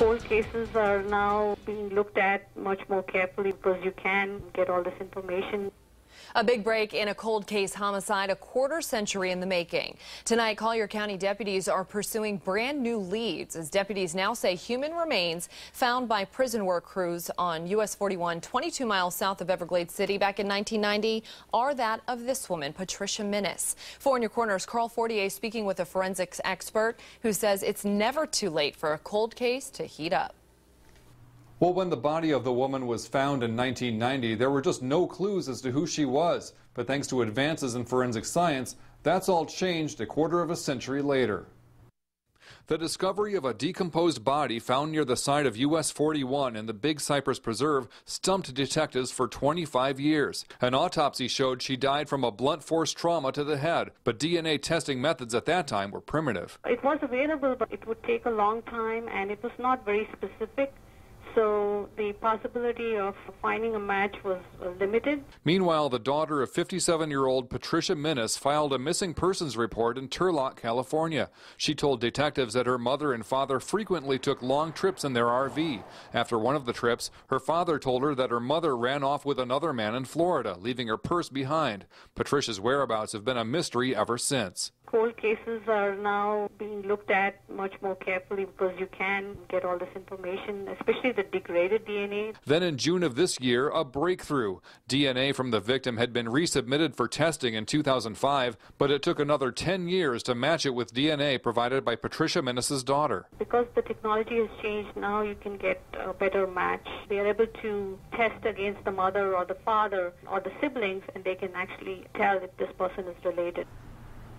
Cold cases are now being looked at much more carefully because you can get all this information. A big break in a cold case homicide, a quarter century in the making. Tonight, Collier County deputies are pursuing brand new leads as deputies now say human remains found by prison work crews on US 41, 22 miles south of Everglades City back in 1990 are that of this woman, Patricia Minnis. For In Your Corner's Carl Fortier speaking with a forensics expert who says it's never too late for a cold case to heat up. Well, when the body of the woman was found in 1990, there were just no clues as to who she was. But thanks to advances in forensic science, that's all changed a quarter of a century later. The discovery of a decomposed body found near the site of US 41 in the Big Cypress Preserve stumped detectives for 25 years. An autopsy showed she died from a blunt force trauma to the head, but DNA testing methods at that time were primitive. It was available, but it would take a long time, and it was not very specific. So the possibility of finding a match was limited. Meanwhile, the daughter of 57-year-old Patricia Minnis filed a missing persons report in Turlock, California. She told detectives that her mother and father frequently took long trips in their RV. After one of the trips, her father told her that her mother ran off with another man in Florida, leaving her purse behind. Patricia's whereabouts have been a mystery ever since. Cold cases are now being looked at much more carefully because you can get all this information, especially the degraded DNA. Then in June of this year, a breakthrough. DNA from the victim had been resubmitted for testing in 2005, but it took another 10 years to match it with DNA provided by Patricia Minnis' daughter. Because the technology has changed, now you can get a better match. They are able to test against the mother or the father or the siblings, and they can actually tell if this person is related.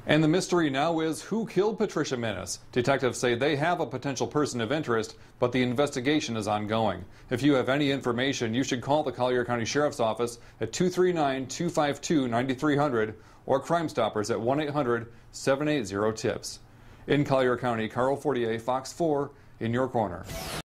And the mystery now is who killed Patricia Minnis. Detectives say they have a potential person of interest, but the investigation is ongoing. If you have any information, you should call the Collier County Sheriff's Office at 239-252-9300 or Crime Stoppers at 1-800-780-TIPS. In Collier County, Carl Fortier, Fox 4, In Your Corner.